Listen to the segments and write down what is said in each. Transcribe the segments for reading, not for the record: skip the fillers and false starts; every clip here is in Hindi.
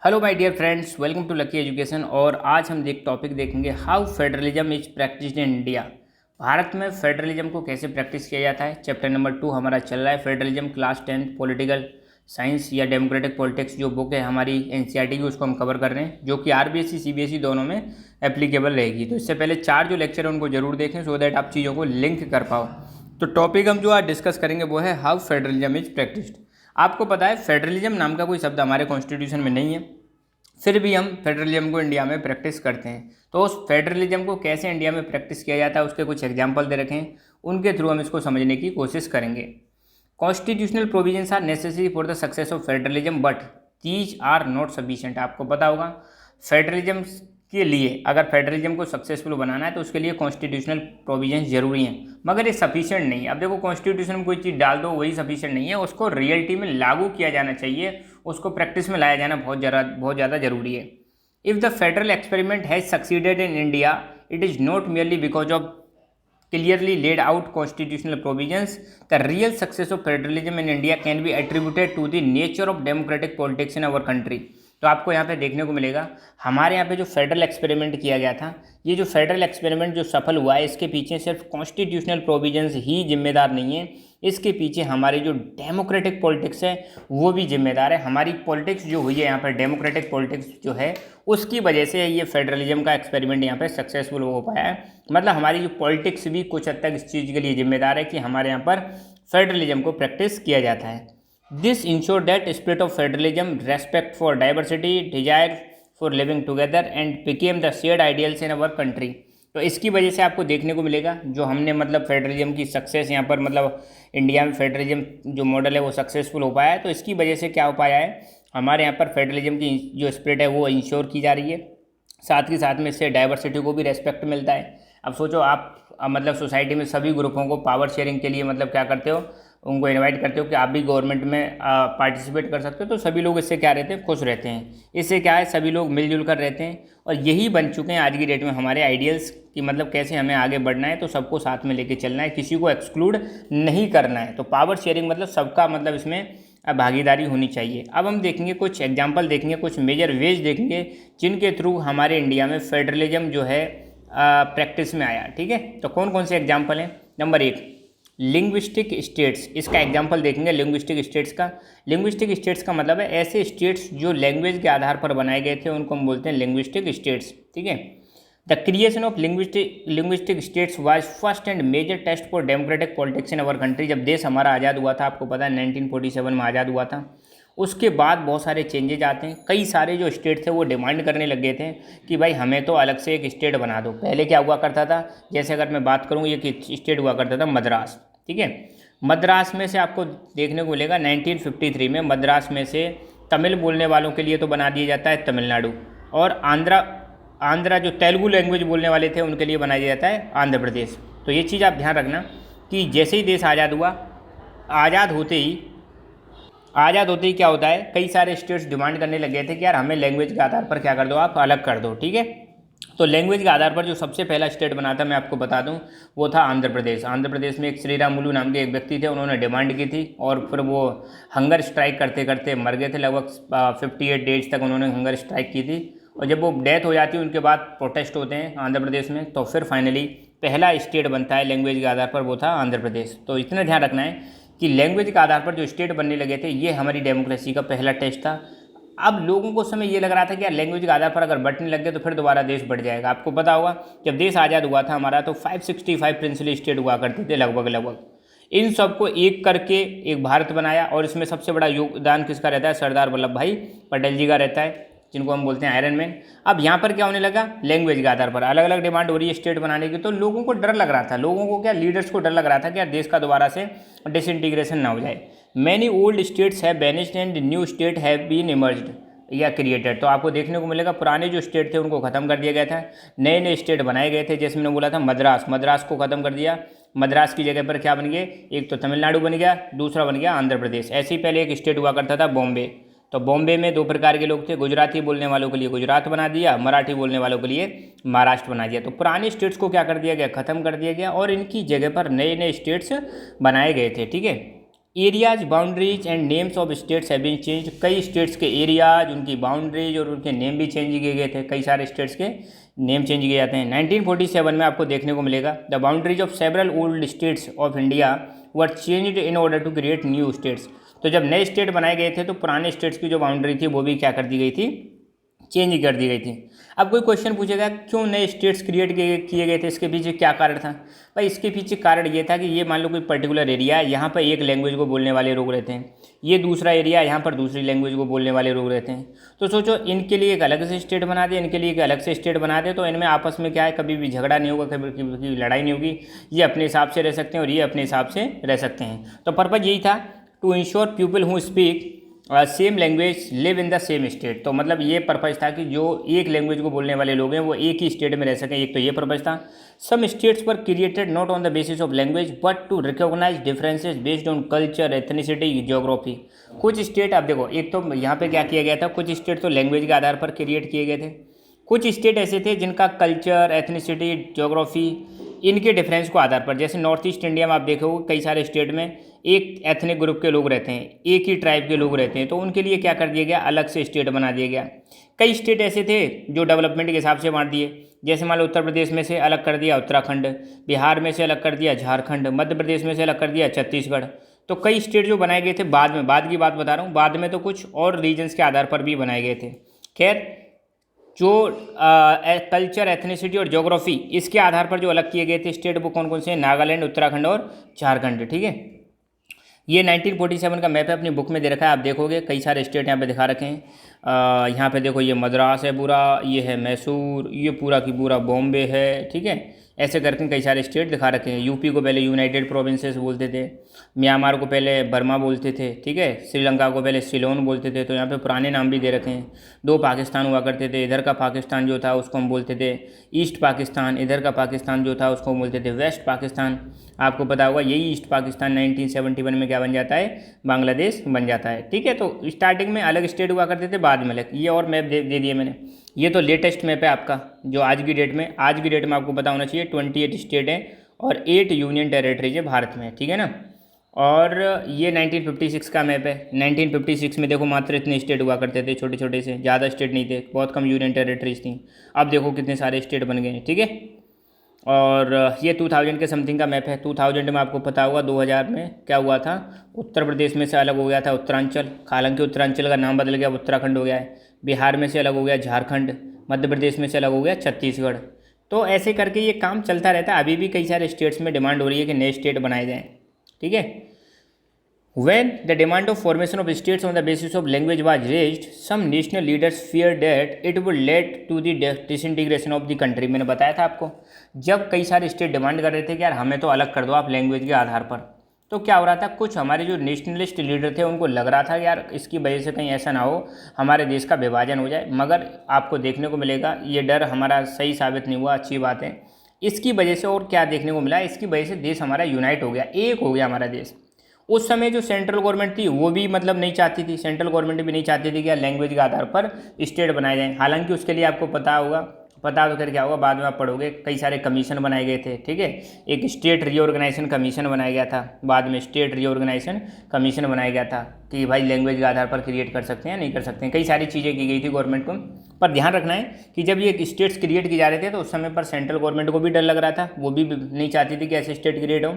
Hello my dear friends, welcome to lucky education. और आज हम एक टॉपिक देखेंगे, how federalism is practised in India. Bharat में फेडरलिज्म को कैसे प्रैक्टिस किया जाता है। चैप्टर नंबर 2 हमारा चल रहा है, फेडरलिज्म क्लास 10 पॉलिटिकल साइंस या डेमोक्रेटिक पॉलिटिक्स जो बुक है हमारी एनसीईआरटी की, उसको हम कवर कर रहे हैं, जो कि आरबीएसई सीबीएसई दोनों में एप्लीकेबल रहेगी। तो इससे पहले 4 जो लेक्चर है उनको जरूर देखें, सो दैट आप चीज़ों को लिंक कर पाओ। तो टॉपिक हम जो आज डिस्कस करेंगे वो है हाउ फेडरलिज्म इज प्रैक्टिस्ड। आपको पता है फेडरलिज्म नाम का कोई शब्द हमारे कॉन्स्टिट्यूशन में नहीं है, फिर भी हम फेडरलिज्म को इंडिया में प्रैक्टिस करते हैं। तो उस फेडरलिज्म को कैसे इंडिया में प्रैक्टिस किया जाता है उसके कुछ एग्जाम्पल दे रखे हैं, उनके थ्रू हम इसको समझने की कोशिश करेंगे। Constitutional provisions are necessary for the success of federalism but these are not sufficient. आपको पता होगा फेडरलिज्म के लिए, अगर फेडरलिज्म को सक्सेसफुल बनाना है तो उसके लिए कॉन्स्टिट्यूशनल प्रोविजंस जरूरी हैं, मगर ये सफिशिएंट नहीं है। अब देखो, कॉन्स्टिट्यूशन में कोई चीज़ डाल दो वही सफिशिएंट नहीं है, उसको रियलिटी में लागू किया जाना चाहिए, उसको प्रैक्टिस में लाया जाना बहुत ज़्यादा जरूरी है। If the federal experiment has succeeded in India, it is not merely because of clearly laid out constitutional provisions. The real success of federalism in India can be attributed to the nature of democratic politics in our country. तो आपको यहाँ पे देखने को मिलेगा, हमारे यहाँ पे जो फेडरल एक्सपेरिमेंट किया गया था, ये जो फेडरल एक्सपेरिमेंट जो सफल हुआ है, इसके पीछे सिर्फ कॉन्स्टिट्यूशनल प्रोविजंस ही जिम्मेदार नहीं है, इसके पीछे हमारी जो डेमोक्रेटिक पॉलिटिक्स है वो भी जिम्मेदार है। हमारी पॉलिटिक्स जो हुई है यहाँ पर, डेमोक्रेटिक पॉलिटिक्स जो है, उसकी वजह से ये फेडरलिज्म का एक्सपेरिमेंट यहाँ पे सक्सेसफुल हो पाया है। मतलब हमारी जो पॉलिटिक्स भी कुछ हद तक इस चीज़ के लिए जिम्मेदार है कि हमारे यहाँ पर फेडरलिज्म को प्रैक्टिस किया जाता है। This ensure that spirit of federalism, respect for diversity, desire for living together and became the shared ideals in our country. तो इसकी वजह से आपको देखने को मिलेगा जो हमने मतलब फेडरलिज्म की सक्सेस यहाँ पर, मतलब इंडिया में फेडरलिज्म जो मॉडल है वो सक्सेसफुल हो पाया है। तो इसकी वजह से क्या हो पाया है, हमारे यहाँ पर फेडरलिज्म की जो स्पिरिट है वो इंश्योर की जा रही है, साथ ही साथ में इससे डाइवर्सिटी को भी रेस्पेक्ट मिलता है। अब सोचो आप मतलब सोसाइटी में सभी ग्रुपों को पावर शेयरिंग के लिए मतलब क्या करते हो, उनको इनवाइट करते हो कि आप भी गवर्नमेंट में पार्टिसिपेट कर सकते हो, तो सभी लोग इससे क्या रहते हैं, खुश रहते हैं। इससे क्या है, सभी लोग मिलजुल कर रहते हैं, और यही बन चुके हैं आज की डेट में हमारे आइडियल्स कि मतलब कैसे हमें आगे बढ़ना है, तो सबको साथ में लेके चलना है, किसी को एक्सक्लूड नहीं करना है। तो पावर शेयरिंग मतलब सबका मतलब इसमें भागीदारी होनी चाहिए। अब हम देखेंगे कुछ एग्जाम्पल, देखेंगे कुछ मेजर वेज देखेंगे जिनके थ्रू हमारे इंडिया में फेडरलिज्म जो है प्रैक्टिस में आया। ठीक है, तो कौन कौन से एग्जाम्पल हैं। Number 1, linguistic states. इसका एग्जाम्पल देखेंगे लिंग्विस्टिक स्टेट्स का। लिंग्विस्टिक स्टेट्स का मतलब है ऐसे स्टेट्स जो लैंग्वेज के आधार पर बनाए गए थे, उनको हम बोलते हैं लिंग्विस्टिक स्टेट्स। ठीक है, the creation of linguistic states was first and major test for democratic politics in our country. जब देश हमारा आज़ाद हुआ था, आपको पता है 1947 में आज़ाद हुआ था, उसके बाद बहुत सारे चेंजेज आते हैं। कई सारे जो स्टेट थे वो डिमांड करने लग गए थे कि भाई हमें तो अलग से एक स्टेट बना दो। पहले क्या हुआ करता था, जैसे अगर मैं बात करूँ, एक स्टेट हुआ करता था मद्रास। ठीक है, मद्रास में से आपको देखने को मिलेगा 1953 में मद्रास में से तमिल बोलने वालों के लिए तो बना दिया जाता है तमिलनाडु, और आंध्रा जो तेलुगु लैंग्वेज बोलने वाले थे उनके लिए बनाया जाता है आंध्र प्रदेश। तो ये चीज़ आप ध्यान रखना कि जैसे ही देश आज़ाद हुआ, आज़ाद होते ही क्या होता है, कई सारे स्टेट्स डिमांड करने लग गए थे कि यार हमें लैंग्वेज के आधार पर क्या कर दो, आप अलग कर दो। ठीक है, तो लैंग्वेज के आधार पर जो सबसे पहला स्टेट बना था, मैं आपको बता दूं, वो था आंध्र प्रदेश। आंध्र प्रदेश में एक श्रीरामुलु नाम के एक व्यक्ति थे, उन्होंने डिमांड की थी और फिर वो हंगर स्ट्राइक करते करते मर गए थे। लगभग 58 डेज तक उन्होंने हंगर स्ट्राइक की थी, और जब वो डेथ हो जाती है उनके बाद प्रोटेस्ट होते हैं आंध्र प्रदेश में, तो फिर फाइनली पहला स्टेट बनता है लैंग्वेज के आधार पर, वो था आंध्र प्रदेश। तो इतना ध्यान रखना है कि लैंग्वेज के आधार पर जो स्टेट बनने लगे थे, ये हमारी डेमोक्रेसी का पहला टेस्ट था। अब लोगों को उस समय ये लग रहा था कि यार लैंग्वेज के आधार पर अगर बंटने लग गए तो फिर दोबारा देश बढ़ जाएगा। आपको पता होगा जब देश आज़ाद हुआ था हमारा, तो 565 प्रिंसिपल स्टेट हुआ करते थे लगभग। इन सबको एक करके एक भारत बनाया, और इसमें सबसे बड़ा योगदान किसका रहता है, सरदार वल्लभ भाई पटेल जी का रहता है, जिनको हम बोलते हैं आयरन मैन। अब यहाँ पर क्या होने लगा, लैंग्वेज के आधार पर अलग अलग डिमांड हो रही है स्टेट बनाने की, तो लोगों को डर लग रहा था, लोगों को क्या, लीडर्स को डर लग रहा था कि यार देश का दोबारा से डिसइंटीग्रेशन ना हो जाए। Many old states have vanished and new state have been emerged या क्रिएटेड। तो आपको देखने को मिलेगा पुराने जो स्टेट थे उनको ख़त्म कर दिया गया था, नए नए स्टेट बनाए गए थे। जैसे मैंने बोला था मद्रास को ख़त्म कर दिया, मद्रास की जगह पर क्या बन गए, एक तो तमिलनाडु बन गया, दूसरा बन गया आंध्र प्रदेश। ऐसे ही पहले एक स्टेट हुआ करता था बॉम्बे, तो बॉम्बे में 2 प्रकार के लोग थे, गुजराती बोलने वालों के लिए गुजरात बना दिया, मराठी बोलने वालों के लिए महाराष्ट्र बना दिया। तो पुराने स्टेट्स को क्या कर दिया गया, ख़त्म कर दिया गया, और इनकी जगह पर नए नए स्टेट्स बनाए गए थे। ठीक है, areas boundaries and names of states have been change. कई स्टेट्स के एरियाज, उनकी बाउंड्रीज और उनके नेम भी चेंज किए गए थे। कई सारे स्टेट्स के नेम चेंज किए जाते हैं। 1947 में आपको देखने को मिलेगा the boundaries of several old states of India were changed in order to create new states. तो जब नए स्टेट बनाए गए थे तो पुराने स्टेट्स की जो बाउंड्री थी वो भी क्या कर दी गई थी, चेंज कर दी गई थी। अब कोई क्वेश्चन पूछेगा क्यों नए स्टेट्स क्रिएट किए गए थे, इसके पीछे क्या कारण था। भाई इसके पीछे कारण ये था कि ये मान लो कोई पर्टिकुलर एरिया है, यहाँ पर एक लैंग्वेज को बोलने वाले लोग रहते हैं, ये दूसरा एरिया है, यहाँ पर दूसरी लैंग्वेज को बोलने वाले लोग रहते हैं। तो सोचो इनके लिए एक अलग से स्टेट बना दे, इनके लिए एक अलग से स्टेट बना दे, तो इनमें आपस में क्या है, कभी भी झगड़ा नहीं होगा, कभी लड़ाई नहीं होगी। ये अपने हिसाब से रह सकते हैं और ये अपने हिसाब से रह सकते हैं। तो पर्पज़ यही था to ensure people who speak same language live in the same state. तो मतलब ये पर्पज़ था कि जो एक लैंग्वेज को बोलने वाले लोग हैं वो एक ही स्टेट में रह सकें। एक तो ये पर्पज़ था। Some states were created not on the basis of language but to recognise differences based on culture, ethnicity, geography. कुछ स्टेट आप देखो, एक तो यहाँ पे क्या किया गया था, कुछ स्टेट तो लैंग्वेज के आधार पर क्रिएट किए गए थे, कुछ स्टेट ऐसे थे जिनका कल्चर, एथनिसिटी, ज्योग्राफी, इनके डिफरेंस को आधार पर, जैसे नॉर्थ ईस्ट इंडिया में आप देखोगे कई सारे स्टेट में एक एथनिक ग्रुप के लोग रहते हैं, एक ही ट्राइब के लोग रहते हैं, तो उनके लिए क्या कर दिया गया, अलग से स्टेट बना दिया गया। कई स्टेट ऐसे थे जो डेवलपमेंट के हिसाब से बांट दिए, जैसे मान लो उत्तर प्रदेश में से अलग कर दिया उत्तराखंड, बिहार में से अलग कर दिया झारखंड, मध्य प्रदेश में से अलग कर दिया छत्तीसगढ़। तो कई स्टेट जो बनाए गए थे बाद में, बाद की बात बता रहा हूँ, बाद में तो कुछ और रीजन्स के आधार पर भी बनाए गए थे। खैर जो कल्चर, एथनिसिटी और ज्योग्राफी, इसके आधार पर जो अलग किए गए थे स्टेट वो कौन कौन से हैं, नागालैंड, उत्तराखंड और झारखंड। ठीक है, ये 1947 का मैप है, अपनी बुक में दे रखा है, आप देखोगे कई सारे स्टेट यहाँ पे दिखा रखे हैं। यहाँ पे देखो ये मद्रास है पूरा, ये है मैसूर, ये पूरा की पूरा बॉम्बे है। ठीक है, ऐसे करके कई सारे स्टेट दिखा रखे हैं। यूपी को पहले यूनाइटेड प्रोविंसेस बोलते थे, म्यांमार को पहले बर्मा बोलते थे, ठीक है, श्रीलंका को पहले सिलोन बोलते थे। तो यहाँ पे पुराने नाम भी दे रखे हैं। दो पाकिस्तान हुआ करते थे, इधर का पाकिस्तान जो था उसको हम बोलते थे ईस्ट पाकिस्तान, इधर का पाकिस्तान जो था उसको हम बोलते थे वेस्ट पाकिस्तान। आपको पता होगा यही ईस्ट पाकिस्तान 1971 में क्या बन जाता है, बांग्लादेश बन जाता है। ठीक है, तो स्टार्टिंग में अलग स्टेट हुआ करते थे, बाद में अलग। ये और मैप दे दिए मैंने। ये तो लेटेस्ट मैप है आपका, जो आज की डेट में आपको पता होना चाहिए 28 स्टेट है और 8 यूनियन टेरिटरीज है भारत में। ठीक है ना, और ये 1956 का मैप है। 1956 में देखो मात्र इतने स्टेट हुआ करते थे, छोटे छोटे से, ज़्यादा स्टेट नहीं थे, बहुत कम यूनियन टेरिटरीज थी। अब देखो कितने सारे स्टेट बन गए हैं। ठीक है, और ये 2000 के समथिंग का मैप है। 2000 में आपको पता होगा 2000 में क्या हुआ था, उत्तर प्रदेश में से अलग हो गया था उत्तरांचल, हालांकि उत्तरांचल का नाम बदल गया, उत्तराखंड हो गया है। बिहार में से अलग हो गया झारखंड, मध्य प्रदेश में से अलग हो गया छत्तीसगढ़। तो ऐसे करके ये काम चलता रहता है। अभी भी कई सारे स्टेट्स में डिमांड हो रही है कि नए स्टेट बनाए जाएँ। ठीक है, When the demand of formation of states on the basis of language was raised, some national leaders feared that it would lead to the disintegration of the country। मैंने बताया था आपको, जब कई सारे स्टेट डिमांड कर रहे थे कि यार हमें तो अलग कर दो आप लैंग्वेज के आधार पर, तो क्या हो रहा था, कुछ हमारे जो नेशनलिस्ट लीडर थे उनको लग रहा था कि यार इसकी वजह से कहीं ऐसा ना हो हमारे देश का विभाजन हो जाए। मगर आपको देखने को मिलेगा ये डर हमारा सही साबित नहीं हुआ, अच्छी बात है। इसकी वजह से और क्या देखने को मिला, इसकी वजह से देश हमारा यूनाइट हो गया, एक हो गया हमारा देश। उस समय जो सेंट्रल गवर्नमेंट थी वो भी मतलब नहीं चाहती थी, सेंट्रल गवर्नमेंट भी नहीं चाहती थी कि यार लैंग्वेज के आधार पर स्टेट बनाए जाएं। हालांकि उसके लिए आपको पता होगा, पता तो फिर क्या होगा बाद में आप पढ़ोगे, कई सारे कमीशन बनाए गए थे। ठीक है, एक स्टेट रीऑर्गेनाइजेशन कमीशन बनाया गया था, बाद में स्टेट रीऑर्गेनाइजेशन कमीशन बनाया गया था कि भाई लैंग्वेज के आधार पर क्रिएट कर सकते हैं नहीं कर सकते हैं, कई सारी चीज़ें की गई थी गवर्नमेंट को। पर ध्यान रखना है कि जब ये स्टेट्स क्रिएट किए जा रहे थे तो उस समय पर सेंट्रल गवर्नमेंट को भी डर लग रहा था, वो भी नहीं चाहती थी कि ऐसे स्टेट क्रिएट हो,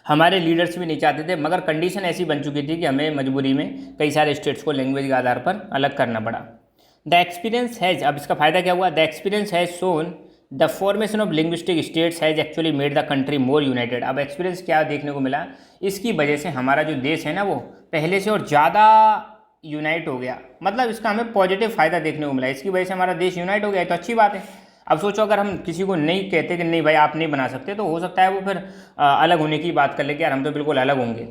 हमारे लीडर्स भी नहीं चाहते थे। मगर कंडीशन ऐसी बन चुकी थी कि हमें मजबूरी में कई सारे स्टेट्स को लैंग्वेज के आधार पर अलग करना पड़ा। द एक्सपीरियंस हैज़, अब इसका फ़ायदा क्या हुआ, the experience has shown the formation of linguistic states has actually made the country more United. अब एक्सपीरियंस क्या देखने को मिला, इसकी वजह से हमारा जो देश है ना वो पहले से और ज़्यादा यूनाइट हो गया। मतलब इसका हमें पॉजिटिव फ़ायदा देखने को मिला, इसकी वजह से हमारा देश यूनाइट हो गया, तो अच्छी बात है। अब सोचो अगर हम किसी को नहीं कहते कि नहीं भाई आप नहीं बना सकते, तो हो सकता है वो फिर अलग होने की बात कर ले कि यार हम तो बिल्कुल अलग होंगे।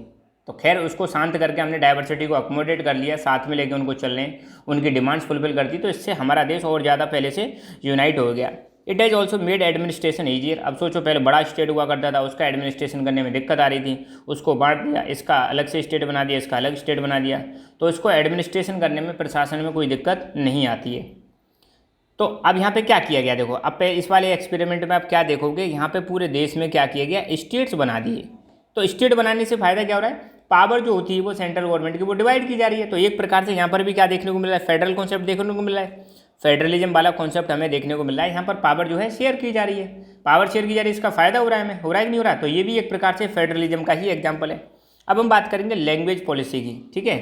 तो खैर उसको शांत करके हमने डाइवर्सिटी को अकोमोडेट कर लिया, साथ में लेके उनको चल रहे हैं, उनकी डिमांड्स फुलफिल कर दी, तो इससे हमारा देश और ज़्यादा पहले से यूनाइट हो गया। It has also made administration easier. अब सोचो पहले बड़ा स्टेट हुआ करता था, उसका एडमिनिस्ट्रेशन करने में दिक्कत आ रही थी, उसको बांट दिया, इसका अलग से स्टेट बना दिया, इसका अलग स्टेट बना दिया, तो इसको एडमिनिस्ट्रेशन करने में, प्रशासन में कोई दिक्कत नहीं आती है। तो अब यहाँ पे क्या किया गया, देखो अब इस वाले एक्सपेरिमेंट में आप क्या देखोगे, यहाँ पे पूरे देश में क्या किया गया, स्टेट्स बना दिए। तो स्टेट बनाने से फ़ायदा क्या हो रहा है, पावर जो होती है वो सेंट्रल गवर्नमेंट की वो डिवाइड की जा रही है। तो एक प्रकार से यहाँ पर भी क्या देखने को मिल रहा है, फेडरल कॉन्सेप्ट देखने को मिल रहा है, फेडरलिज्म वाला कॉन्सेप्ट हमें देखने को मिल रहा है। यहाँ पर पावर जो है शेयर की जा रही है, पावर शेयर की जा रही है, इसका फायदा हो रहा है हमें, हो रहा है कि नहीं हो रहा है। तो ये भी एक प्रकार से फेडरलिज्म का ही एग्जाम्पल है। अब हम बात करेंगे लैंग्वेज पॉलिसी की, ठीक है।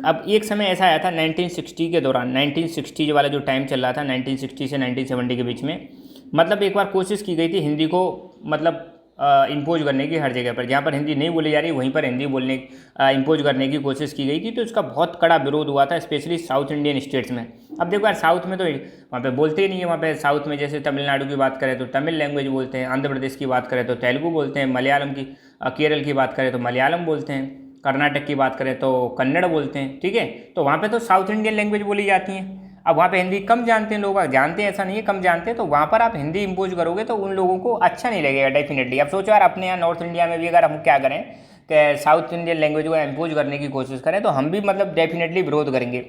अब एक समय ऐसा आया था 1960 के दौरान, 1960 वाला जो टाइम चल रहा था 1960 से 1970 के बीच में, मतलब एक बार कोशिश की गई थी हिंदी को मतलब इम्पोज करने की हर जगह पर, जहाँ पर हिंदी नहीं बोली जा रही वहीं पर हिंदी बोलने इम्पोज करने की कोशिश की गई थी। तो इसका बहुत कड़ा विरोध हुआ था, स्पेशली साउथ इंडियन स्टेट्स में। अब देखो यार, साउथ में तो वहाँ पे बोलते ही नहीं है, वहाँ पे साउथ में जैसे तमिलनाडु की बात करें तो तमिल लैंग्वेज बोलते हैं, आंध्र प्रदेश की बात करें तो तेलुगु बोलते हैं, मलयालम की केरल की बात करें तो मलयालम बोलते हैं, कर्नाटक की बात करें तो कन्नड़ बोलते हैं, ठीक है। तो वहाँ पे तो साउथ इंडियन लैंग्वेज बोली जाती हैं। अब वहाँ पे हिंदी कम जानते हैं लोग, जानते हैं ऐसा नहीं है, कम जानते हैं। तो वहाँ पर आप हिंदी इम्पोज करोगे तो उन लोगों को अच्छा नहीं लगेगा डेफिनेटली। अब सोचो यार, अपने यहाँ नॉर्थ इंडिया में भी अगर हम क्या करें कि साउथ इंडियन लैंग्वेज को इम्पोज करने की कोशिश करें तो हम भी मतलब डेफिनेटली विरोध करेंगे।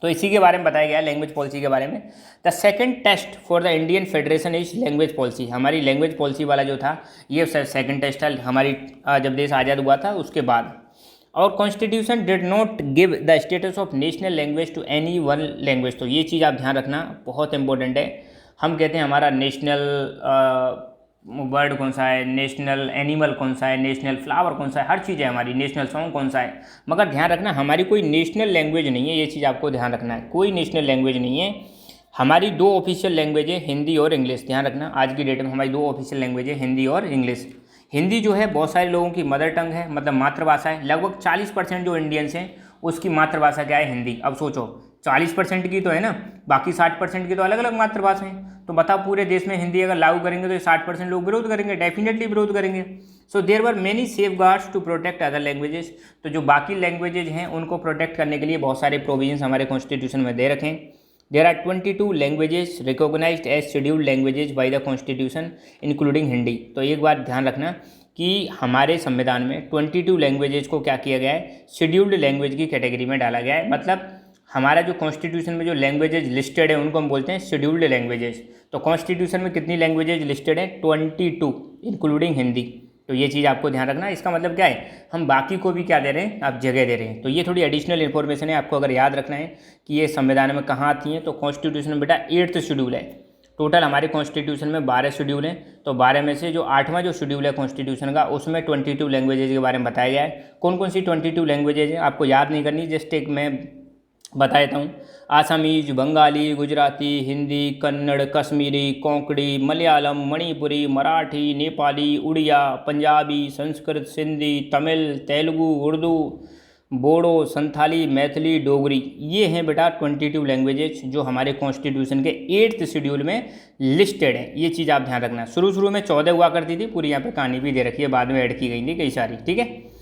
तो इसी के बारे में बताया गया है लैंग्वेज पॉलिसी के बारे में। The second test for the Indian federation is language policy. हमारी लैंग्वेज पॉलिसी वाला जो था ये सेकंड टेस्ट है हमारी, जब देश आज़ाद हुआ था उसके बाद। और constitution did not give the status of national language to any one language. तो ये चीज़ आप ध्यान रखना, बहुत इंपॉर्टेंट है। हम कहते हैं हमारा नेशनल बर्ड कौन सा है, नेशनल एनिमल कौन सा है, नेशनल फ्लावर कौन सा है, हर चीज़ है हमारी, नेशनल सॉन्ग कौन सा है, मगर ध्यान रखना हमारी कोई नेशनल लैंग्वेज नहीं है। ये चीज़ आपको ध्यान रखना है, कोई नेशनल लैंग्वेज नहीं है। हमारी दो ऑफिशियल लैंग्वेज है, हिंदी और इंग्लिश। ध्यान रखना, आज की डेट में हमारी दो ऑफिशियल लैंग्वेज है, हिंदी और इंग्लिश। हिंदी जो है बहुत सारे लोगों की मदर टंग है, मतलब मातृभाषा है। लगभग 40% जो इंडियंस हैं उसकी मातृभाषा क्या है, हिंदी। अब सोचो 40% की तो है ना, बाकी 60% की तो अलग अलग मातृभाषा हैं। तो बताओ पूरे देश में हिंदी अगर लागू करेंगे तो 60% लोग विरोध करेंगे, डेफिनेटली विरोध करेंगे। So there were many safeguards to protect other languages. तो जो बाकी लैंग्वेजेज हैं उनको प्रोटेक्ट करने के लिए बहुत सारे प्रोविजंस हमारे कॉन्स्टिट्यूशन में दे रखे हैं। There are 22 languages recognized as scheduled languages by the Constitution, including Hindi. तो एक बार ध्यान रखना कि हमारे संविधान में 22 लैंग्वेजेज को क्या किया गया है, शेड्यूल्ड लैंग्वेज की कैटेगरी में डाला गया है। मतलब हमारा जो कॉन्स्टिट्यूशन में जो लैंग्वेजेज लिस्टेड है उनको हम बोलते हैं शेड्यूल्ड लैंग्वेजेज। तो कॉन्स्टिट्यूशन में कितनी लैंग्वेजेज लिस्टेड है, 22 इंक्लूडिंग हिंदी। तो ये चीज़ आपको ध्यान रखना। इसका मतलब क्या है, हम बाकी को भी क्या दे रहे हैं, आप जगह दे रहे हैं। तो ये थोड़ी एडिशनल इन्फॉर्मेशन है, आपको अगर याद रखना है कि ये संविधान में कहाँ आती हैं। तो कॉन्स्टिट्यूशन में बेटा 8th शेड्यूल है। टोटल हमारे कॉन्स्टिट्यूशन में 12 शेड्यूल हैं। तो 12 में से जो 8वां जो शेड्यूल है कॉन्स्टिट्यूशन का, उसमें 22 लैंग्वेजेज के बारे में बताया गया है। कौन कौन सी 22 लैंग्वेजेज हैं आपको याद नहीं करनी, जस्ट एक मैं बता देता हूँ। आसामीज, बंगाली, गुजराती, हिंदी, कन्नड़, कश्मीरी, कोंकणी, मलयालम, मणिपुरी, मराठी, नेपाली, उड़िया, पंजाबी, संस्कृत, सिंधी, तमिल, तेलुगु, उर्दू, बोडो, संथाली, मैथिली, डोगरी। ये हैं बेटा 22 लैंग्वेजेज जो हमारे कॉन्स्टिट्यूशन के 8th शेड्यूल में लिस्टेड हैं। ये चीज़ आप ध्यान रखना। शुरू में 14 हुआ करती थी, पूरी यहाँ पे कहानी भी दे रखी है, बाद में ऐड की गई थी कई सारी, ठीक है।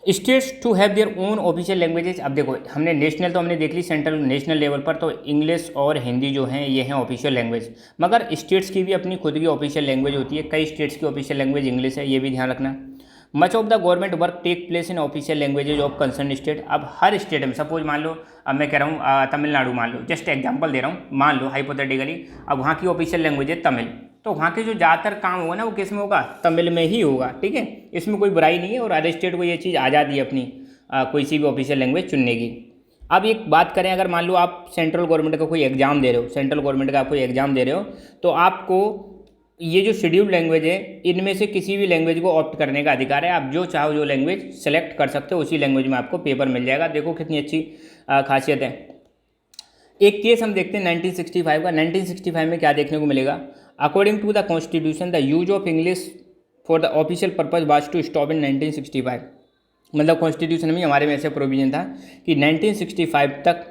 States to have their own official languages. अब देखो हमने नेशनल तो हमने देख ली, सेंट्रल नेशनल लेवल पर तो इंग्लिश और हिंदी जो हैं ये हैं ऑफिशियल लैंग्वेज, मगर स्टेट्स की भी अपनी खुद की ऑफिशियल लैंग्वेज होती है। कई स्टेट्स की ऑफिशियल लैंग्वेज इंग्लिश है, ये भी ध्यान रखना। Much of the government work take place in official languages of concern state. अब हर स्टेट में, सपोज मान लो अब मैं कह रहा हूँ तमिलनाडु, मान लो, जस्ट एग्जांपल दे रहा हूँ, मान लो हाइपोथेटिकली, अब वहाँ की ऑफिशियल लैंग्वेज है तमिल। तो वहाँ के जो ज़्यादातर काम होगा ना वो किस में होगा, तमिल में ही होगा, ठीक है। इसमें कोई बुराई नहीं है और हर स्टेट को ये चीज़ आज़ादी है अपनी कोई सी भी ऑफिशियल लैंग्वेज चुनने की। अब एक बात करें, अगर मान लो आप सेंट्रल गवर्नमेंट का कोई एग्जाम दे रहे हो, सेंट्रल गवर्नमेंट का आप कोई एग्जाम दे रहे हो, तो आपको ये जो शेड्यूल्ड लैंग्वेज है इनमें से किसी भी लैंग्वेज को ऑप्ट करने का अधिकार है। आप जो चाहो जो लैंग्वेज सेलेक्ट कर सकते हो, उसी लैंग्वेज में आपको पेपर मिल जाएगा। देखो कितनी अच्छी खासियत है। एक केस हम देखते हैं 1965 का। 1965 में क्या देखने को मिलेगा, according to the constitution the use of English for the official purpose was to stop in 1965। मतलब कॉन्स्टिट्यूशन में हमारे में ऐसे प्रोविजन था कि 1965 तक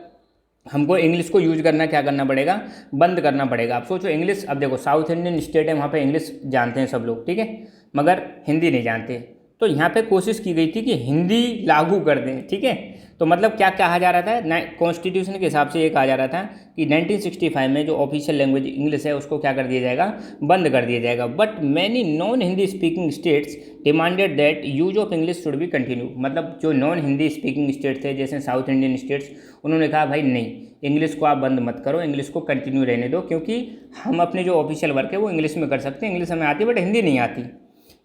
हमको इंग्लिश को यूज करना क्या करना पड़ेगा, बंद करना पड़ेगा। आप सोचो इंग्लिश, अब देखो साउथ इंडियन स्टेट है वहाँ पे इंग्लिश जानते हैं सब लोग, ठीक है, मगर हिंदी नहीं जानते। तो यहाँ पे कोशिश की गई थी कि हिंदी लागू कर दें, ठीक है। तो मतलब क्या कहा जा रहा था, कॉन्स्टिट्यूशन के हिसाब से ये कहा जा रहा था कि 1965 में जो ऑफिशियल लैंग्वेज इंग्लिश है उसको क्या कर दिया जाएगा, बंद कर दिया जाएगा। But many non Hindi speaking states demanded that use of English should be continue. मतलब जो नॉन हिंदी स्पीकिंग स्टेट थे जैसे साउथ इंडियन स्टेट्स, उन्होंने कहा भाई नहीं, इंग्लिश को आप बंद मत करो, इंग्लिश को कंटिन्यू रहने दो, क्योंकि हम अपने जो ऑफिशियल वर्क है वो इंग्लिश में कर सकते हैं, इंग्लिश हमें आती है बट हिंदी नहीं आती।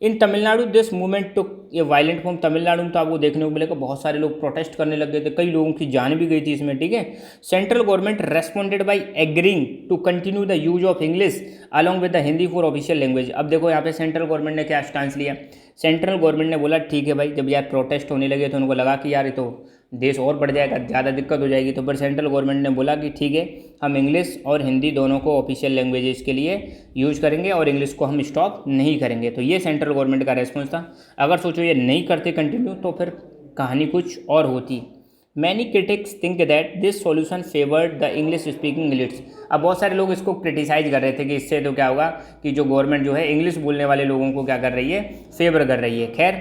इन तमिलनाडु दिस मूवमेंट टुक ये वायलेंट फॉर्म तमिलनाडु में तो आपको देखने को मिलेगा, बहुत सारे लोग प्रोटेस्ट करने लग गए थे, कई लोगों की जान भी गई थी इसमें, ठीक है। Central government responded by agreeing to continue the use of English along with the Hindi for official language. अब देखो यहाँ पे सेंट्रल गवर्नमेंट ने क्या स्टांस लिया। सेंट्रल गवर्नमेंट ने बोला ठीक है भाई, जब यार प्रोटेस्ट होने लगे तो उनको लगा कि यार ये तो देश और बढ़ जाएगा, ज़्यादा दिक्कत हो जाएगी, तो फिर सेंट्रल गवर्नमेंट ने बोला कि ठीक है, हम इंग्लिश और हिंदी दोनों को ऑफिशियल लैंग्वेजेस के लिए यूज करेंगे और इंग्लिश को हम स्टॉप नहीं करेंगे। तो ये सेंट्रल गवर्नमेंट का रेस्पॉन्स था। अगर सोचो ये नहीं करते कंटिन्यू तो फिर कहानी कुछ और होती। Many critics think that this solution favoured the English speaking elites. अब बहुत सारे लोग इसको क्रिटिसाइज कर रहे थे कि इससे तो क्या होगा कि जो गवर्नमेंट जो है इंग्लिश बोलने वाले लोगों को क्या कर रही है, फेवर कर रही है। खैर,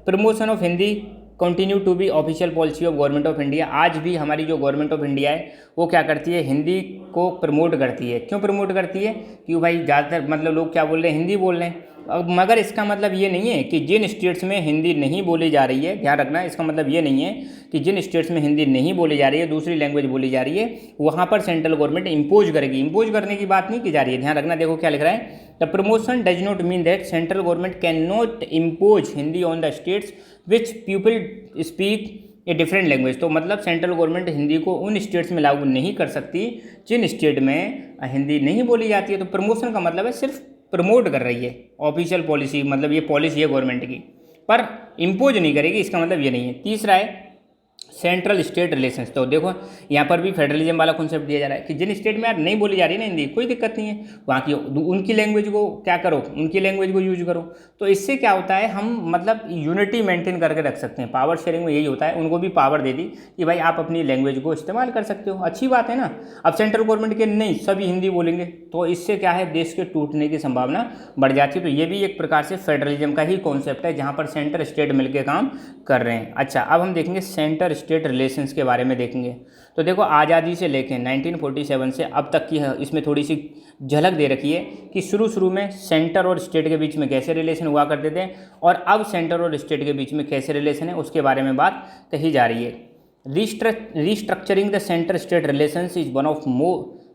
promotion of Hindi continue to be official policy of government of India. आज भी हमारी जो गवर्नमेंट ऑफ इंडिया है वो क्या करती है, हिंदी को प्रमोट करती है। क्यों प्रमोट करती है? क्यों भाई, ज़्यादातर मतलब लोग क्या बोल रहे हैं, हिंदी बोल रहे हैं। अब मगर इसका मतलब ये नहीं है कि जिन स्टेट्स में हिंदी नहीं बोली जा रही है, ध्यान रखना, इसका मतलब ये नहीं है कि जिन स्टेट्स में हिंदी नहीं बोली जा रही है, दूसरी लैंग्वेज बोली जा रही है, वहाँ पर सेंट्रल गवर्नमेंट इम्पोज करेगी। इम्पोज करने की बात नहीं की जा रही है, ध्यान रखना। देखो क्या लिख रहा है, the promotion does not mean that central government can not impose Hindi on the states which people speak a different language. तो मतलब सेंट्रल गवर्नमेंट हिंदी को उन स्टेट्स में लागू नहीं कर सकती जिन स्टेट में हिंदी नहीं बोली जाती है। तो प्रमोशन का मतलब है सिर्फ प्रमोट कर रही है, ऑफिशियल पॉलिसी, मतलब ये पॉलिसी है गवर्नमेंट की, पर इम्पोज नहीं करेगी, इसका मतलब ये नहीं है। तीसरा है सेंट्रल स्टेट रिलेशंस। तो देखो यहाँ पर भी फेडरलिज्म वाला कॉन्सेप्ट दिया जा रहा है कि जिन स्टेट में यार नहीं बोली जा रही ना हिंदी, कोई दिक्कत नहीं है, वहाँ की उनकी लैंग्वेज को क्या करो, उनकी लैंग्वेज को यूज करो। तो इससे क्या होता है, हम मतलब यूनिटी मेंटेन करके रख सकते हैं। पावर शेयरिंग में यही होता है, उनको भी पावर दे दी कि भाई आप अपनी लैंग्वेज को इस्तेमाल कर सकते हो, अच्छी बात है ना। अब सेंट्रल गवर्नमेंट के नहीं, सभी हिंदी बोलेंगे, तो इससे क्या है, देश के टूटने की संभावना बढ़ जाती है। तो ये भी एक प्रकार से फेडरलिज्म का ही कॉन्सेप्ट है, जहाँ पर सेंटर स्टेट मिलकर काम कर रहे हैं। अच्छा, अब हम देखेंगे सेंटर स्टेट रिलेशंस के बारे में देखेंगे। तो देखो आज़ादी से लेकर 1947 से अब तक की इसमें थोड़ी सी झलक दे रखी है कि शुरू में सेंटर और स्टेट के बीच में कैसे रिलेशन हुआ करते थे और अब सेंटर और स्टेट के बीच में कैसे रिलेशन है, उसके बारे में बात कही जा रही है। Restructuring the centre state relations is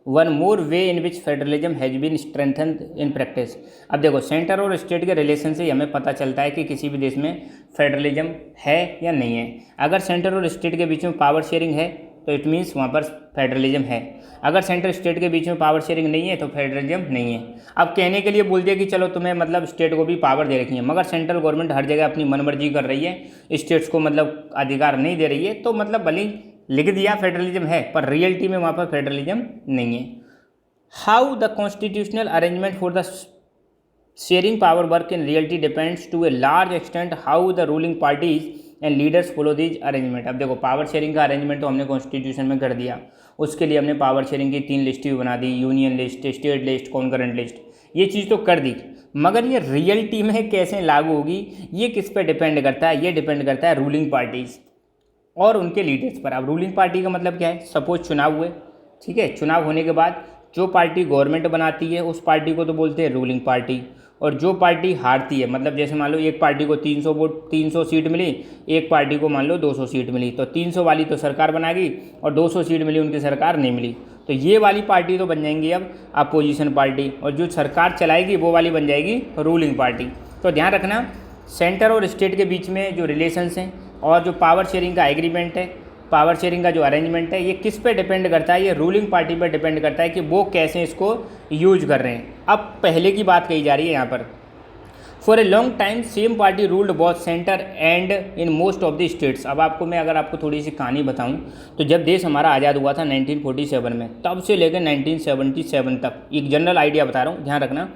one more way in which federalism has been strengthen in practice. अब देखो सेंटर और स्टेट के रिलेशन से हमें पता चलता है कि किसी भी देश में फेडरलिज्म है या नहीं है। अगर सेंटर और स्टेट के बीच में पावर शेयरिंग है तो इट मीन्स वहाँ पर फेडरलिज्म है। अगर सेंटर स्टेट के बीच में पावर शेयरिंग नहीं है तो फेडरलिज्म नहीं है। अब कहने के लिए बोल दिया कि चलो तुम्हें मतलब स्टेट को भी पावर दे रखी है, मगर सेंट्रल गवर्नमेंट हर जगह अपनी मनमर्जी कर रही है, स्टेट्स को मतलब अधिकार नहीं दे रही है, तो मतलब भले लिख दिया फेडरलिज्म है पर रियलिटी में वहाँ पर फेडरलिज्म नहीं है। How the constitutional arrangement for the sharing power work in reality depends to a large extent how the ruling parties and leaders follow these arrangement. अब देखो पावर शेयरिंग का अरेंजमेंट तो हमने कॉन्स्टिट्यूशन में कर दिया, उसके लिए हमने पावर शेयरिंग की 3 लिस्ट भी बना दी, union list, state list, concurrent list, ये चीज़ तो कर दी, मगर ये रियलिटी में कैसे लागू होगी ये किस पे डिपेंड करता है, ये डिपेंड करता है रूलिंग पार्टीज और उनके लीडर्स पर। अब रूलिंग पार्टी का मतलब क्या है, सपोज चुनाव हुए, ठीक है, चुनाव होने के बाद जो पार्टी गवर्नमेंट बनाती है उस पार्टी को तो बोलते हैं रूलिंग पार्टी, और जो पार्टी हारती है, मतलब जैसे मान लो एक पार्टी को 300 सीट मिली, एक पार्टी को मान लो 200 सीट मिली, तो 300 वाली तो सरकार बनाएगी और 200 सीट मिली उनकी सरकार नहीं मिली, तो ये वाली पार्टी तो बन जाएंगी अब अपोजिशन पार्टी, और जो सरकार चलाएगी वो वाली बन जाएगी रूलिंग पार्टी। तो ध्यान रखना सेंटर और स्टेट के बीच में जो रिलेशंस हैं और जो पावर शेयरिंग का एग्रीमेंट है, पावर शेयरिंग का जो अरेंजमेंट है, ये किस पे डिपेंड करता है, ये रूलिंग पार्टी पर डिपेंड करता है कि वो कैसे इसको यूज कर रहे हैं। अब पहले की बात कही जा रही है यहाँ पर, for a long time same party ruled both centre and in most of the states. अब आपको मैं अगर आपको थोड़ी सी कहानी बताऊं तो जब देश हमारा आज़ाद हुआ था 1947 में, तब से लेकर 1977 तक एक जनरल आइडिया बता रहा हूँ, ध्यान रखना।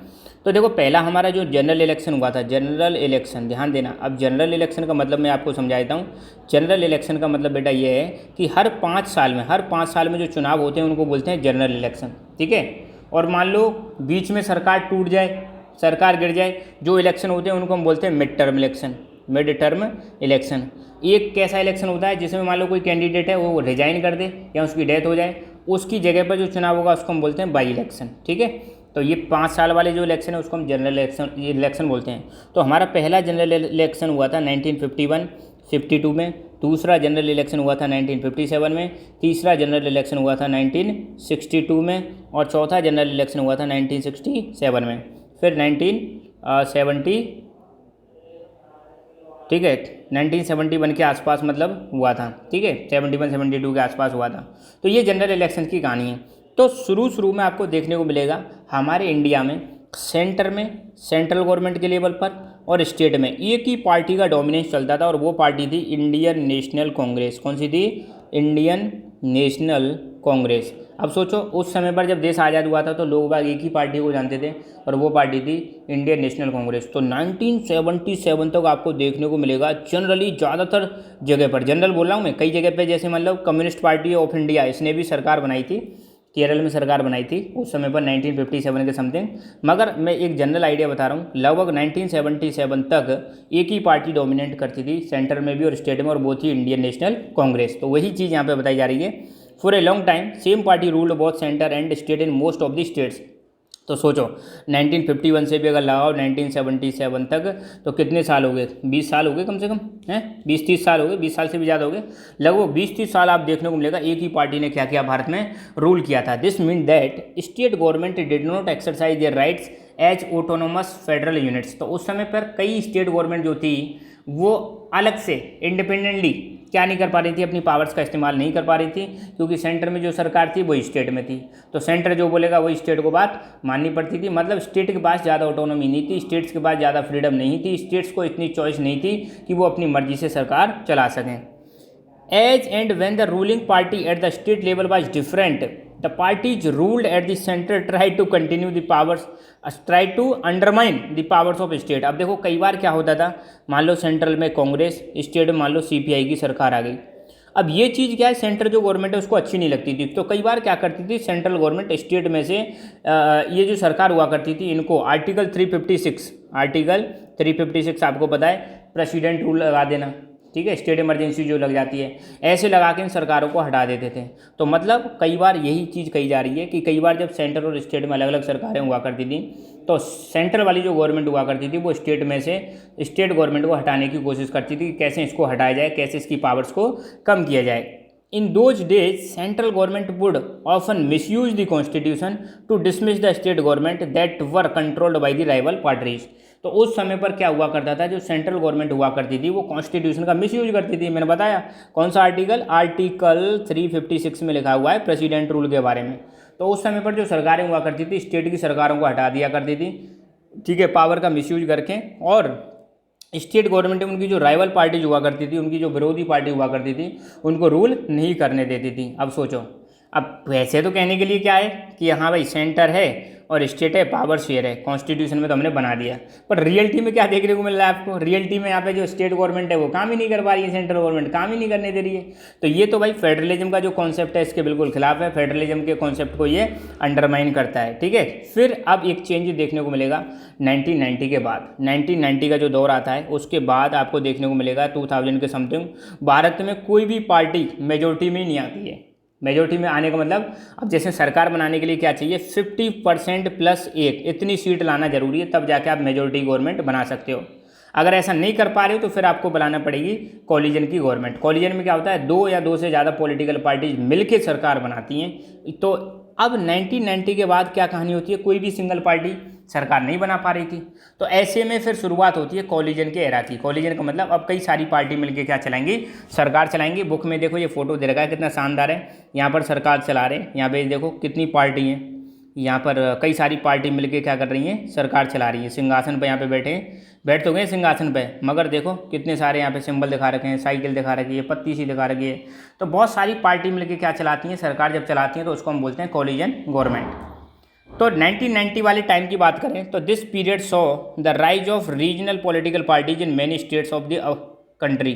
तो देखो पहला हमारा जो जनरल इलेक्शन हुआ था, जनरल इलेक्शन, ध्यान देना। अब जनरल इलेक्शन का मतलब मैं आपको समझा देता हूँ। जनरल इलेक्शन का मतलब बेटा ये है कि हर 5 साल में जो चुनाव होते हैं उनको बोलते हैं जनरल इलेक्शन, ठीक है। और मान लो बीच में सरकार टूट जाए, सरकार गिर जाए, जो इलेक्शन होते हैं उनको हम बोलते हैं मिड टर्म इलेक्शन। एक कैसा इलेक्शन होता है जिसमें मान लो कोई कैंडिडेट है वो रिजाइन कर दे या उसकी डेथ हो जाए, उसकी जगह पर जो चुनाव होगा उसको हम बोलते हैं बाई इलेक्शन, ठीक है। तो ये 5 साल वाले जो इलेक्शन है उसको हम जनरल इलेक्शन बोलते हैं। तो हमारा पहला जनरल इलेक्शन हुआ था 1952 में, दूसरा जनरल इलेक्शन हुआ था 1957 में, तीसरा जनरल इलेक्शन हुआ था 1962 में और चौथा जनरल इलेक्शन हुआ था 1967 में। फिर 1970 ठीक है, 1971 के आसपास मतलब हुआ था, ठीक है, 71-72 के आसपास हुआ था। तो ये जनरल इलेक्शन की कहानी है। तो शुरू में आपको देखने को मिलेगा हमारे इंडिया में सेंटर में, सेंट्रल गवर्नमेंट के लेवल पर और स्टेट में एक ही पार्टी का डोमिनेंस चलता था और वो पार्टी थी इंडियन नेशनल कांग्रेस। कौन सी थी? Indian national Congress. अब सोचो उस समय पर जब देश आज़ाद हुआ था तो लोग बाग एक ही पार्टी को जानते थे और वो पार्टी थी इंडियन नेशनल कांग्रेस। तो 1977 तक आपको देखने को मिलेगा जनरली ज़्यादातर जगह पर, जनरल बोल रहा हूँ मैं, कई जगह पे जैसे मतलब कम्युनिस्ट पार्टी ऑफ इंडिया, इसने भी सरकार बनाई थी, केरल में सरकार बनाई थी उस समय पर 1957 के समथिंग। मगर मैं एक जनरल आइडिया बता रहा हूँ, लगभग 1977 तक एक ही पार्टी डोमिनेट करती थी सेंटर में भी और स्टेट में, और वो थी इंडियन नेशनल कांग्रेस। तो वही चीज़ यहाँ पे बताई जा रही है। For a long time same party ruled both centre and state in most of the states. तो सोचो 1951 से भी अगर लगाओ 1977 तक तो कितने साल हो गए? 20 साल हो गए कम से कम, हैं 20-30 साल हो गए, 20 साल से भी ज़्यादा हो गए, लगभग 20-30 साल आप देखने को मिलेगा एक ही पार्टी ने क्या किया, भारत में रूल किया था। This mean that state government did not exercise their rights as autonomous federal units. तो उस समय पर कई स्टेट गवर्नमेंट जो थी वो अलग से इंडिपेंडेंटली क्या नहीं कर पा रही थी, अपनी पावर्स का इस्तेमाल नहीं कर पा रही थी, क्योंकि सेंटर में जो सरकार थी वो स्टेट में थी। तो सेंटर जो बोलेगा वही स्टेट को बात माननी पड़ती थी। मतलब स्टेट के पास ज़्यादा ऑटोनॉमी नहीं थी, स्टेट्स के पास ज़्यादा फ्रीडम नहीं थी, स्टेट्स को इतनी चॉइस नहीं थी कि वो अपनी मर्जी से सरकार चला सकें। As and when the ruling party at the state level was different, the parties ruled at the centre try to continue the powers, try to undermine the powers of state. अब देखो कई बार क्या होता था, मान लो सेंट्रल में कांग्रेस, स्टेट में मान लो सीपीआई की सरकार आ गई। अब ये चीज़ क्या है, सेंट्रल जो गवर्नमेंट है उसको अच्छी नहीं लगती थी, तो कई बार क्या करती थी सेंट्रल गवर्नमेंट स्टेट में से ये जो सरकार हुआ करती थी इनको आर्टिकल 356 आपको पता है, प्रेसिडेंट रूल लगा देना, ठीक है, स्टेट इमरजेंसी जो लग जाती है, ऐसे लगा के इन सरकारों को हटा देते थे। तो मतलब कई बार यही चीज़ कही जा रही है कि कई बार जब सेंट्रल और स्टेट में अलग अलग सरकारें हुआ करती थी तो सेंट्रल वाली जो गवर्नमेंट हुआ करती थी वो स्टेट में से स्टेट गवर्नमेंट को हटाने की कोशिश करती थी कि कैसे इसको हटाया जाए, कैसे इसकी पावर्स को कम किया जाए। In those days, central government would often misuse the constitution to dismiss the state government that were controlled by the rival parties. तो उस समय पर क्या हुआ करता था, जो सेंट्रल गवर्नमेंट हुआ करती थी वो कॉन्स्टिट्यूशन का मिसयूज करती थी। मैंने बताया कौन सा आर्टिकल 356 में लिखा हुआ है प्रेसिडेंट रूल के बारे में। तो उस समय पर जो सरकारें हुआ करती थी स्टेट की सरकारों को हटा दिया करती थी, ठीक है, पावर का मिसयूज करके, और स्टेट गवर्नमेंट में उनकी जो राइवल पार्टी हुआ करती थी, उनकी जो विरोधी पार्टी हुआ करती थी, उनको रूल नहीं करने देती थी। अब सोचो, अब वैसे तो कहने के लिए क्या है कि हाँ भाई सेंटर है और स्टेट है, पावर शेयर है, कॉन्स्टिट्यूशन में तो हमने बना दिया, पर रियलिटी में क्या देखने को मिल रहा है आपको? रियलिटी में यहाँ पे जो स्टेट गवर्नमेंट है वो काम ही नहीं कर पा रही है, सेंट्रल गवर्नमेंट काम ही नहीं करने दे रही है। तो ये तो भाई फेडरलिज्म का जो कॉन्सेप्ट है इसके बिल्कुल खिलाफ है, फेडरलिज्म के कॉन्सेप्ट को ये अंडरमाइन करता है, ठीक है। फिर अब एक चेंज देखने को मिलेगा 1990 के बाद, 1990 का जो दौर आता है उसके बाद आपको देखने को मिलेगा 2000 के समथिंग भारत में कोई भी पार्टी मेजोरिटी में ही नहीं आती है। मेजोरिटी में आने का मतलब, अब जैसे सरकार बनाने के लिए क्या चाहिए, 50% + 1 इतनी सीट लाना जरूरी है, तब जाके आप मेजोरिटी गवर्नमेंट बना सकते हो। अगर ऐसा नहीं कर पा रहे हो तो फिर आपको बनाना पड़ेगी कोलिजन की गवर्नमेंट। कोलिजन में क्या होता है, 2 या 2 से ज़्यादा पॉलिटिकल पार्टीज मिलकर सरकार बनाती हैं। तो अब 1990 के बाद क्या कहानी होती है, कोई भी सिंगल पार्टी सरकार नहीं बना पा रही थी। तो ऐसे में फिर शुरुआत होती है कोलिजन के एरा की। कोलिजन का मतलब अब कई सारी पार्टी मिलकर क्या चलाएंगी, सरकार चलाएंगी। बुक में देखो ये फोटो दे रखा है, कितना शानदार है, यहाँ पर सरकार चला रहे हैं, यहाँ पे देखो कितनी पार्टी हैं, यहाँ पर कई सारी पार्टी मिलकर क्या कर रही हैं, सरकार चला रही है। सिंहासन पर यहाँ पे बैठ तो गए सिंहासन पे, मगर देखो कितने सारे यहाँ पे सिंबल दिखा रखे हैं, साइकिल दिखा रखी है, पत्ती सी दिखा रखी है। तो बहुत सारी पार्टी मिलकर क्या चलाती हैं, सरकार जब चलाती हैं तो उसको हम बोलते हैं कोलिजन गवर्नमेंट। तो 1990 वाले टाइम की बात करें तो this period saw the rise of regional political parties in many states of the country.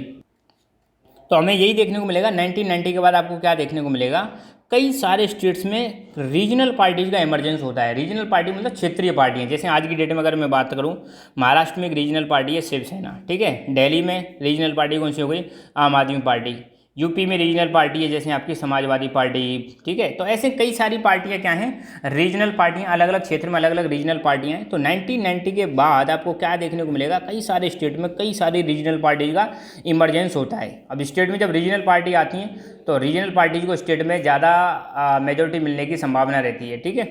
तो हमें यही देखने को मिलेगा 1990 के बाद आपको क्या देखने को मिलेगा, कई सारे स्टेट्स में रीजनल पार्टीज का इमरजेंस होता है। रीजनल पार्टी मतलब क्षेत्रीय पार्टी है। जैसे आज की डेट में अगर मैं बात करूं, महाराष्ट्र में एक रीजनल पार्टी है शिवसेना, ठीक है। दिल्ली में रीजनल पार्टी कौन सी हो गई, आम आदमी पार्टी। यूपी में रीजनल पार्टी है जैसे आपकी समाजवादी पार्टी, ठीक है। तो ऐसे कई सारी पार्टियां क्या हैं, रीजनल पार्टियां, अलग अलग क्षेत्र में अलग अलग रीजनल पार्टियां हैं। तो 1990 के बाद आपको क्या देखने को मिलेगा, कई सारे स्टेट में कई सारी रीजनल पार्टी का इमरजेंस होता है। अब स्टेट में जब रीजनल पार्टी आती हैं तो रीजनल पार्टीज को स्टेट में ज़्यादा मेजोरिटी मिलने की संभावना रहती है, ठीक है।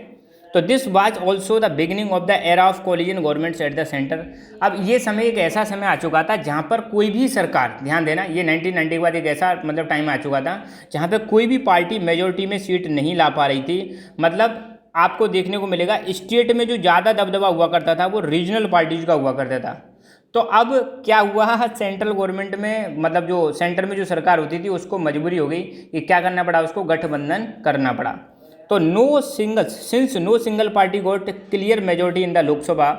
तो this was also the beginning of the era of collision governments eight the centre. अब ये समय एक ऐसा समय आ चुका था जहाँ पर कोई भी सरकार, ध्यान देना, ये 1990 के बाद एक ऐसा मतलब टाइम आ चुका था जहाँ पे कोई भी पार्टी मेजोरिटी में सीट नहीं ला पा रही थी। मतलब आपको देखने को मिलेगा स्टेट में जो ज़्यादा दबदबा हुआ करता था वो रीजनल पार्टीज का हुआ करता था। तो अब क्या हुआ, सेंट्रल गवर्नमेंट में मतलब जो सेंटर में जो सरकार होती थी उसको मजबूरी हो गई कि क्या करना पड़ा, उसको गठबंधन करना पड़ा। तो since no single party got clear majority in the Lok Sabha,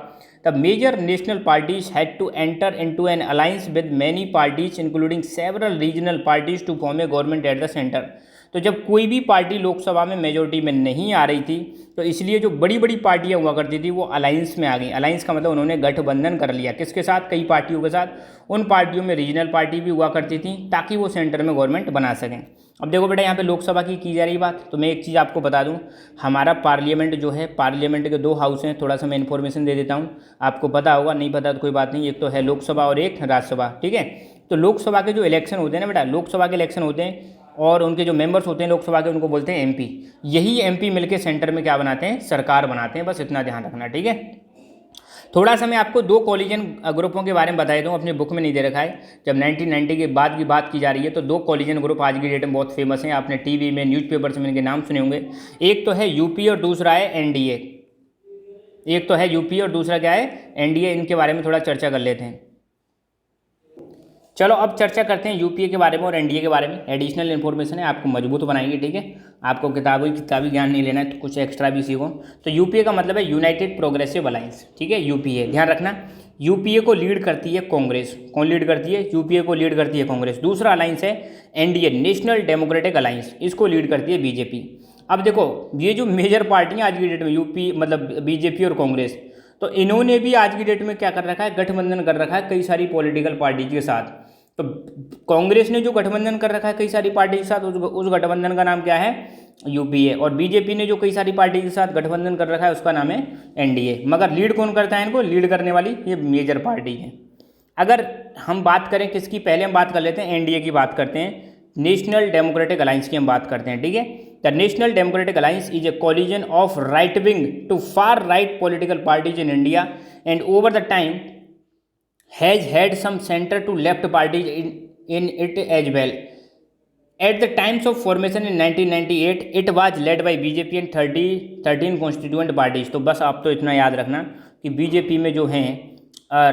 the major national parties had to enter into an alliance with many parties including several regional parties to form a government at the centre. तो जब कोई भी पार्टी लोकसभा में मेजोरिटी में नहीं आ रही थी तो इसलिए जो बड़ी बड़ी पार्टियां हुआ करती थी वो अलायंस में आ गई। अलायंस का मतलब उन्होंने गठबंधन कर लिया, किसके साथ, कई पार्टियों के साथ। उन पार्टियों में रीजनल पार्टी भी हुआ करती थी ताकि वो सेंटर में गवर्नमेंट बना सकें। अब देखो बेटा, यहाँ पे लोकसभा की जा रही बात, तो मैं एक चीज़ आपको बता दूँ, हमारा पार्लियामेंट जो है, पार्लियामेंट के 2 हाउस हैं। थोड़ा सा मैं इन्फॉर्मेशन दे देता हूँ, आपको पता होगा, नहीं पता तो कोई बात नहीं। एक तो है लोकसभा और एक राज्यसभा, ठीक है। तो लोकसभा के जो इलेक्शन होते हैं ना बेटा, लोकसभा के इलेक्शन होते हैं और उनके जो मेंबर्स होते हैं लोकसभा के, उनको बोलते हैं एमपी। यही एमपी मिलके सेंटर में क्या बनाते हैं, सरकार बनाते हैं। बस इतना ध्यान रखना, ठीक है। थोड़ा सा मैं आपको 2 कोलिजन ग्रुपों के बारे में बता देता हूँ, अपनी बुक में नहीं दे रखा है। जब 1990 के बाद की बात की जा रही है तो 2 कोलिजन ग्रुप आज की डेट में बहुत फेमस हैं, आपने टीवी में, न्यूज़पेपर में इनके नाम सुने होंगे। एक तो है यूपी और दूसरा है एनडीए। एक तो है यूपी और दूसरा क्या है, एनडीए। इनके बारे में थोड़ा चर्चा कर लेते हैं। चलो अब चर्चा करते हैं यूपीए के बारे में और एनडीए के बारे में। एडिशनल इन्फॉर्मेशन है, आपको मजबूत बनाएंगे, ठीक है। आपको किताबी ज्ञान नहीं लेना है, तो कुछ एक्स्ट्रा भी सीखो। तो यूपीए का मतलब है यूनाइटेड प्रोग्रेसिव अलायंस, ठीक है, यूपीए। ध्यान रखना, यूपीए को लीड करती है कांग्रेस। कौन लीड करती है, यूपीए को लीड करती है कांग्रेस। दूसरा अलायंस है एनडीए, नेशनल डेमोक्रेटिक अलायंस, इसको लीड करती है बीजेपी। अब देखो, ये जो मेजर पार्टियां आज की डेट में, यूपी मतलब बीजेपी और कांग्रेस, तो इन्होंने भी आज की डेट में क्या कर रखा है, गठबंधन कर रखा है कई सारी पॉलिटिकल पार्टी के साथ। तो कांग्रेस ने जो गठबंधन कर रखा है कई सारी पार्टी के साथ, उस गठबंधन का नाम क्या है, यूपीए। और बीजेपी ने जो कई सारी पार्टी के साथ गठबंधन कर रखा है उसका नाम है एनडीए। मगर लीड कौन करता है इनको, लीड करने वाली ये मेजर पार्टी है। अगर हम बात करें किसकी, पहले हम बात कर लेते हैं एनडीए की, बात करते हैं नेशनल डेमोक्रेटिक अलायंस की हम बात करते हैं, ठीक है। The national democratic alliance is a coalition of right wing to far right political parties in India and over the time has had some center to left parties in it as well. At the times of formation in 1998, it was led by BJP and 13 constituent parties. तो बस आप तो इतना याद रखना कि बीजेपी में जो हैं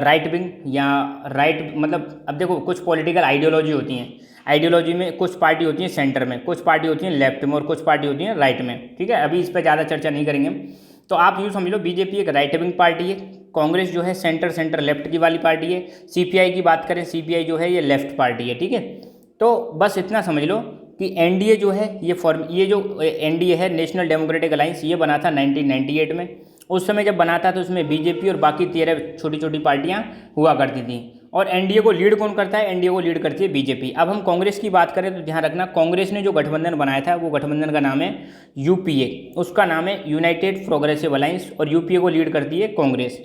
राइट विंग या राइट, मतलब अब देखो कुछ पॉलिटिकल आइडियोलॉजी होती हैं, आइडियोलॉजी में कुछ पार्टी होती है सेंटर में, कुछ पार्टी होती है लेफ्ट में और कुछ पार्टी होती है राइट में, ठीक है। अभी इस पर ज़्यादा चर्चा नहीं करेंगे। तो आप यूँ समझ लो, बीजेपी एक राइट विंग पार्टी है, कांग्रेस जो है सेंटर लेफ्ट की वाली पार्टी है, सीपीआई की बात करें, सीपीआई जो है ये लेफ्ट पार्टी है, ठीक है। तो बस इतना समझ लो कि एनडीए जो है ये जो एनडीए है, नेशनल डेमोक्रेटिक अलायंस, ये बना था 1998 में। उस समय जब बना था तो उसमें बीजेपी और बाकी 13 छोटी छोटी पार्टियां हुआ करती थी। और एनडीए को लीड कौन करता है, एनडीए को लीड करती है बीजेपी। अब हम कांग्रेस की बात करें तो ध्यान रखना, कांग्रेस ने जो गठबंधन बनाया था वो गठबंधन का नाम है यूपीए, उसका नाम है यूनाइटेड प्रोग्रेसिव अलायंस, और यूपीए को लीड करती है कांग्रेस।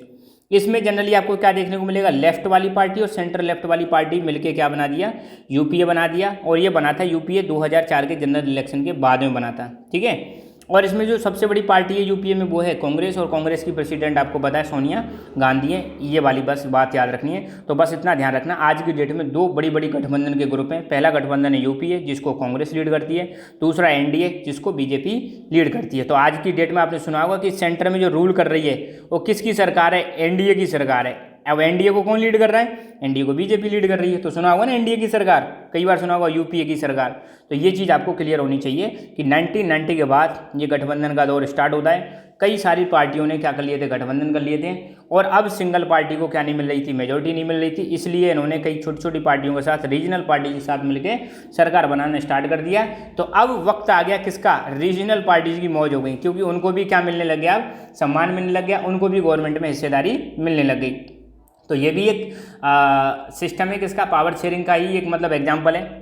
इसमें जनरली आपको क्या देखने को मिलेगा, लेफ्ट वाली पार्टी और सेंटर लेफ्ट वाली पार्टी मिलके क्या बना दिया, यूपीए बना दिया। और ये बना था यूपीए 2004 के जनरल इलेक्शन के बाद में बना था, ठीक है। और इसमें जो सबसे बड़ी पार्टी है यूपीए में वो है कांग्रेस, और कांग्रेस की प्रेसिडेंट आपको पता है सोनिया गांधी है। ये वाली बस बात याद रखनी है। तो बस इतना ध्यान रखना, आज की डेट में 2 बड़ी बड़ी गठबंधन के ग्रुप हैं। पहला गठबंधन है यूपीए जिसको कांग्रेस लीड करती है, दूसरा एनडीए जिसको बीजेपी लीड करती है। तो आज की डेट में आपने सुना होगा कि सेंटर में जो रूल कर रही है वो किसकी सरकार है, एनडीए की सरकार है। अब एनडीए को कौन लीड कर रहा है, एनडीए को बीजेपी लीड कर रही है। तो सुना होगा ना एनडीए की सरकार, कई बार सुना होगा यूपीए की सरकार। तो ये चीज़ आपको क्लियर होनी चाहिए कि 1990 के बाद ये गठबंधन का दौर स्टार्ट होता है। कई सारी पार्टियों ने क्या कर लिए थे, गठबंधन कर लिए थे। और अब सिंगल पार्टी को क्या नहीं मिल रही थी, मेजोरिटी नहीं मिल रही थी, इसलिए इन्होंने कई छोटी छोटी पार्टियों के साथ, रीजनल पार्टी के साथ मिलकर सरकार बनाना स्टार्ट कर दिया। तो अब वक्त आ गया किसका, रीजनल पार्टीज की मौज हो गई, क्योंकि उनको भी क्या मिलने लग गया, अब सम्मान मिलने लग गया, उनको भी गवर्नमेंट में हिस्सेदारी मिलने लग गई। तो ये भी एक सिस्टम है किसका, पावर शेयरिंग का ही एक मतलब एग्जाम्पल है।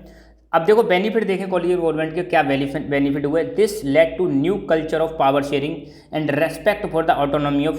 अब देखो बेनिफिट देखें कोलिजन गवर्नमेंट के क्या बेनिफिट हुए। This led to new culture of power sharing and respect for the autonomy of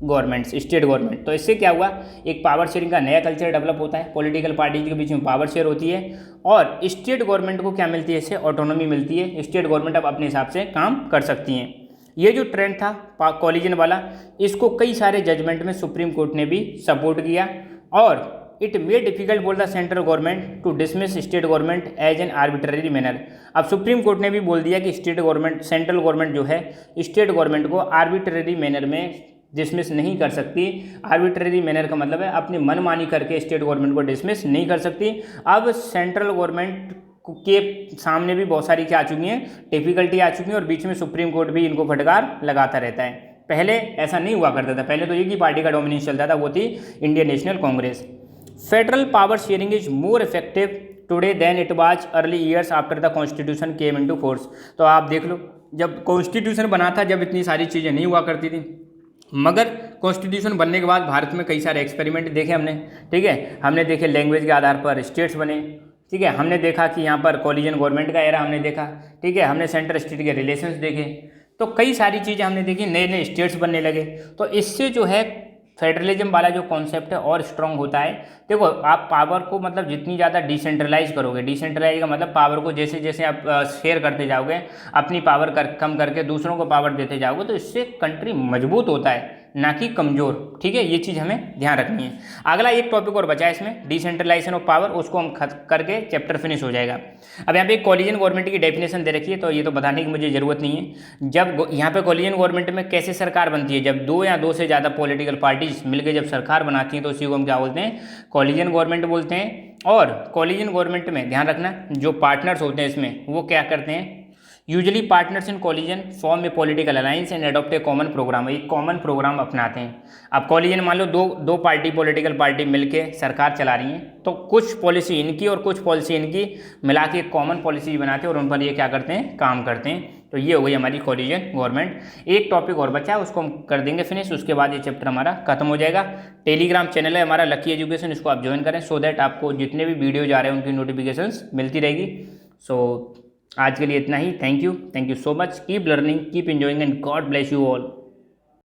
governments, state government. तो इससे क्या हुआ, एक पावर शेयरिंग का नया कल्चर डेवलप होता है, पॉलिटिकल पार्टीज के बीच में पावर शेयर होती है और स्टेट गवर्नमेंट को क्या मिलती है, इससे ऑटोनॉमी मिलती है। स्टेट गवर्नमेंट अब अपने हिसाब से काम कर सकती हैं। ये जो ट्रेंड था कॉलिजन वाला, इसको कई सारे जजमेंट में सुप्रीम कोर्ट ने भी सपोर्ट किया और इट मेड डिफिकल्ट बोल the central government to dismiss state government as an arbitrary manner. अब सुप्रीम कोर्ट ने भी बोल दिया कि स्टेट गवर्नमेंट, सेंट्रल गवर्नमेंट जो है स्टेट गवर्नमेंट को आर्बिट्ररी मैनर में डिसमिस नहीं कर सकती। आर्बिट्ररी मैनर का मतलब है अपनी मनमानी करके स्टेट गवर्नमेंट को डिसमिस नहीं कर सकती। अब सेंट्रल गवर्नमेंट के सामने भी बहुत सारी क्या आ चुकी हैं, डिफिकल्टी आ चुकी है और बीच में सुप्रीम कोर्ट भी इनको फटकार लगाता रहता है। पहले ऐसा नहीं हुआ करता था, पहले तो एक ही पार्टी का डोमिनेंस चलता था, वो थी Indian national Congress. Federal power sharing is more effective today than it was early years after the constitution came into force. तो आप देख लो, जब कॉन्स्टिट्यूशन बना था, जब इतनी सारी चीज़ें नहीं हुआ करती थी, मगर कॉन्स्टिट्यूशन बनने के बाद भारत में कई सारे एक्सपेरिमेंट देखे हमने, ठीक है। हमने देखे लैंग्वेज के आधार पर स्टेट्स बने, ठीक है। हमने देखा कि यहाँ पर कॉलिजन गवर्नमेंट का एरा हमने देखा, ठीक है। हमने सेंटर स्टेट के रिलेशंस देखे, तो कई सारी चीज़ें हमने देखी, नए नए स्टेट्स बनने लगे। तो इससे जो है फेडरलिज्म वाला जो कॉन्सेप्ट है और स्ट्रांग होता है। देखो, आप पावर को मतलब जितनी ज़्यादा डिसेंट्रलाइज करोगे, डिसेंट्रलाइज का मतलब पावर को जैसे जैसे आप शेयर करते जाओगे, अपनी पावर कम करके दूसरों को पावर देते जाओगे, तो इससे कंट्री मजबूत होता है, ना कि कमज़ोर, ठीक है। ये चीज़ हमें ध्यान रखनी है। अगला एक टॉपिक और बचा है इसमें, डिसेंट्रलाइजेशन ऑफ पावर, उसको हम करके चैप्टर फिनिश हो जाएगा। अब यहाँ पे कॉलिजन गवर्नमेंट की डेफिनेशन दे रखी है, तो ये तो बताने की मुझे ज़रूरत नहीं है। जब यहाँ पे कॉलिजन गवर्नमेंट में कैसे सरकार बनती है, जब दो या दो से ज़्यादा पॉलिटिकल पार्टीज मिलकर जब सरकार बनाती हैं, तो उसी को हम क्या बोलते हैं, कॉलिजन गवर्नमेंट बोलते हैं। और कॉलिजन गवर्नमेंट में ध्यान रखना, जो पार्टनर्स होते हैं इसमें, वो क्या करते हैं, usually partners in coalition form a political alliance and adopt a common programme, एक कॉमन प्रोग्राम अपनाते हैं। अब कॉलिजन मान लो दो पार्टी, पॉलिटिकल पार्टी मिलके सरकार चला रही हैं, तो कुछ पॉलिसी इनकी और कुछ पॉलिसी इनकी मिला के एक कॉमन पॉलिसी बनाते हैं और उन पर ये क्या करते हैं, काम करते हैं। तो ये हो गई हमारी कॉलिजन गवर्नमेंट। एक टॉपिक और बचा है, उसको हम कर देंगे फिनिश, उसके बाद ये चैप्टर हमारा खत्म हो जाएगा। टेलीग्राम चैनल है हमारा लकी एजुकेशन, इसको आप ज्वाइन करें, सो दैट आपको जितने भी वीडियो जा रहे हैं उनकी नोटिफिकेशंस मिलती रहेगी। सो आज के लिए इतना ही। Thank you so much. Keep learning, keep enjoying and God bless you all.